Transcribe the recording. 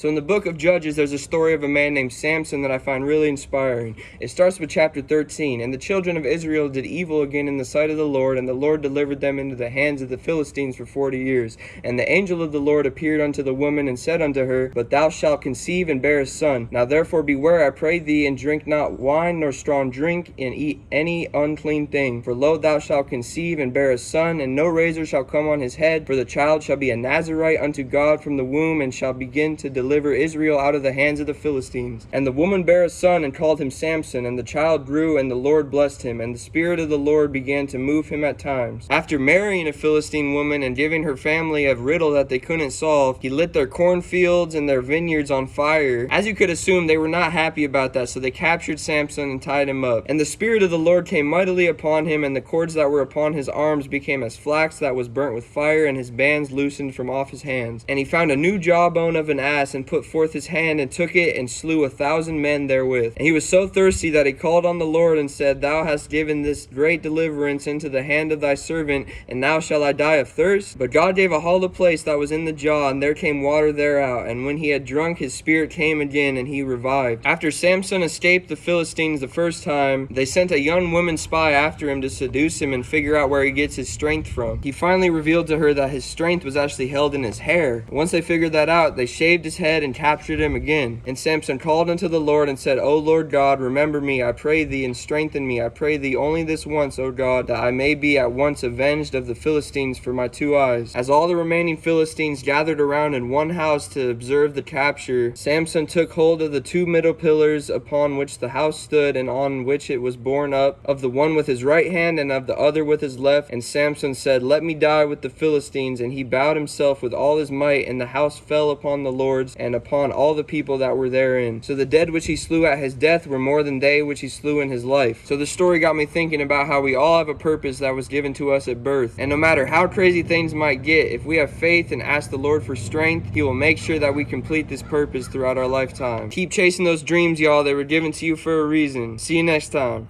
So in the book of Judges, there's a story of a man named Samson that I find really inspiring. It starts with chapter 13. And the children of Israel did evil again in the sight of the Lord, and the Lord delivered them into the hands of the Philistines for 40 years. And the angel of the Lord appeared unto the woman, and said unto her, But thou shalt conceive and bear a son. Now therefore beware, I pray thee, and drink not wine nor strong drink, and eat any unclean thing. For lo, thou shalt conceive and bear a son, and no razor shall come on his head, for the child shall be a Nazarite unto God from the womb, and shall begin to deliver Israel out of the hands of the Philistines. And the woman bare a son, and called him Samson, and the child grew, and the Lord blessed him, and the Spirit of the Lord began to move him at times. After marrying a Philistine woman and giving her family a riddle that they couldn't solve, he lit their cornfields and their vineyards on fire. As you could assume, they were not happy about that, so they captured Samson and tied him up. And the Spirit of the Lord came mightily upon him, and the cords that were upon his arms became as flax that was burnt with fire, and his bands loosened from off his hands. And he found a new jawbone of an ass, and put forth his hand, and took it, and slew 1,000 men therewith. And he was so thirsty that he called on the Lord, and said, Thou hast given this great deliverance into the hand of thy servant, and now shall I die of thirst? But God gave a hollow place that was in the jaw, and there came water thereout. And when he had drunk, his spirit came again, and he revived. After Samson escaped the Philistines the first time, they sent a young woman spy after him to seduce him and figure out where he gets his strength from. He finally revealed to her that his strength was actually held in his hair. Once they figured that out, they shaved his head and captured him again. And Samson called unto the Lord and said, O Lord God, remember me, I pray thee, and strengthen me, I pray thee, only this once, O God, that I may be at once avenged of the Philistines for my 2 eyes. As all the remaining Philistines gathered around in one house to observe the capture, Samson took hold of the 2 middle pillars upon which the house stood, and on which it was borne up, of the one with his right hand, and of the other with his left. And Samson said, Let me die with the Philistines. And he bowed himself with all his might, and the house fell upon the lords, and upon all the people that were therein. So the dead which he slew at his death were more than they which he slew in his life. So the story got me thinking about how we all have a purpose that was given to us at birth. And no matter how crazy things might get, if we have faith and ask the Lord for strength, he will make sure that we complete this purpose throughout our lifetime. Keep chasing those dreams, y'all. They were given to you for a reason. See you next time.